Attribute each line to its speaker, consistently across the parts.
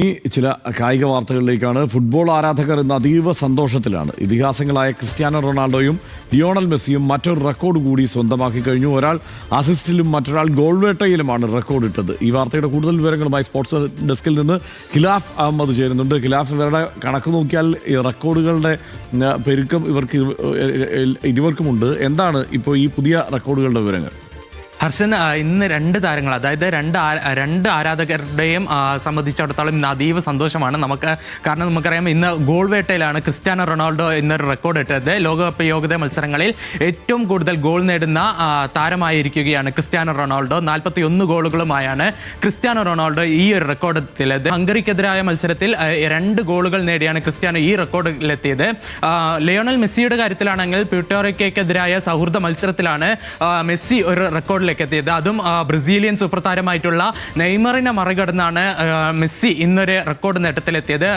Speaker 1: ഈ ചില കായിക വാർത്തകളിലേക്കാണ്. ഫുട്ബോൾ ആരാധകർ ഇന്ന് അതീവ സന്തോഷത്തിലാണ്. ഇതിഹാസങ്ങളായ ക്രിസ്ത്യാനോ റൊണാൾഡോയും ലിയോണൽ മെസ്സിയും മറ്റൊരു റെക്കോർഡ് കൂടി സ്വന്തമാക്കി കഴിഞ്ഞു. ഒരാൾ അസിസ്റ്റിലും മറ്റൊരാൾ ഗോൾ വേട്ടയിലുമാണ് റെക്കോർഡ് ഇട്ടത്. ഈ വാർത്തയുടെ കൂടുതൽ വിവരങ്ങളുമായി സ്പോർട്സ് ഡെസ്കിൽ നിന്ന് ഖിലാഫ് അഹമ്മദ് ചേരുന്നുണ്ട്. ഖിലാഫ്, ഇവരുടെ കണക്ക് നോക്കിയാൽ ഈ റെക്കോർഡുകളുടെ പെരുക്കം ഇരുവർക്കുമുണ്ട്. എന്താണ് ഇപ്പോൾ ഈ പുതിയ റെക്കോർഡുകളുടെ വിവരങ്ങൾ?
Speaker 2: ഹർഷൻ, ഇന്ന് രണ്ട് താരങ്ങൾ, അതായത് രണ്ട് ആരാധകരുടെയും സംബന്ധിച്ചിടത്തോളം ഇന്ന് അതീവ സന്തോഷമാണ് നമുക്ക്. കാരണം നമുക്കറിയാം, ഇന്ന് ഗോൾ വേട്ടയിലാണ് ക്രിസ്ത്യാനോ റൊണാൾഡോ ഇന്നൊരു റെക്കോർഡ് ഇട്ടത്. ലോകകപ്പ് യോഗ്യതാ മത്സരങ്ങളിൽ ഏറ്റവും കൂടുതൽ ഗോൾ നേടുന്ന താരമായിരിക്കുകയാണ് ക്രിസ്ത്യാനോ റൊണാൾഡോ. 41 ഗോളുകളുമായാണ് ക്രിസ്ത്യാനോ റൊണാൾഡോ ഈ ഒരു റെക്കോർഡിലെത്തിയത്. ഹംഗറിക്കെതിരായ മത്സരത്തിൽ 2 ഗോളുകൾ നേടിയാണ് ക്രിസ്ത്യാനോ ഈ റെക്കോർഡിലെത്തിയത്. ലിയോണൽ മെസ്സിയുടെ കാര്യത്തിലാണെങ്കിൽ പ്യൂർട്ടോറിക്കോയ്ക്കെതിരായ സൗഹൃദ മത്സരത്തിലാണ് മെസ്സി ഒരു റെക്കോർഡിൽ എത്തിയത്. അതും ബ്രസീലിയൻ സൂപ്പർ താരമായിട്ടുള്ള നെയ്മറിനെ മറികടന്നാണ് മെസ്സി ഇന്നൊരു റെക്കോർഡ് നേട്ടത്തിലെത്തിയത്.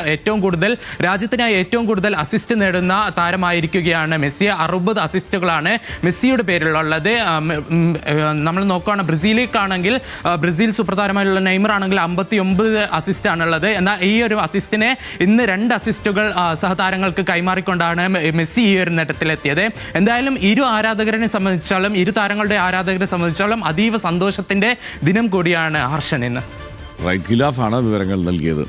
Speaker 2: രാജ്യത്തിനായി ഏറ്റവും കൂടുതൽ അസിസ്റ്റ് നേടുന്ന താരമായിരിക്കുകയാണ് മെസ്സി. 60 അസിസ്റ്റുകളാണ് മെസ്സിയുടെ പേരിലുള്ളത്. നമ്മൾ നോക്കുകയാണ്, ബ്രസീലിലേക്കാണെങ്കിൽ ബ്രസീൽ സൂപ്പർ താരമായിട്ടുള്ള നെയ്മർ ആണെങ്കിൽ 59 അസിസ്റ്റ് ആണുള്ളത്. എന്നാൽ ഈ ഒരു അസിസ്റ്റിനെ ഇന്ന് 2 അസിസ്റ്റുകൾ സഹതാരങ്ങൾക്ക് കൈമാറിക്കൊണ്ടാണ് മെസ്സി ഈ ഒരു നേട്ടത്തിലെത്തിയത്. എന്തായാലും ഇരു താരങ്ങളുടെ ആരാധകരെ സംബന്ധിച്ചാലും അതീവ സന്തോഷത്തിന്റെ ദിനം കൂടിയാണ് ഹർഷൻ ഇന്ന്.
Speaker 1: ഖിലാഫാണ് വിവരങ്ങൾ നൽകിയത്.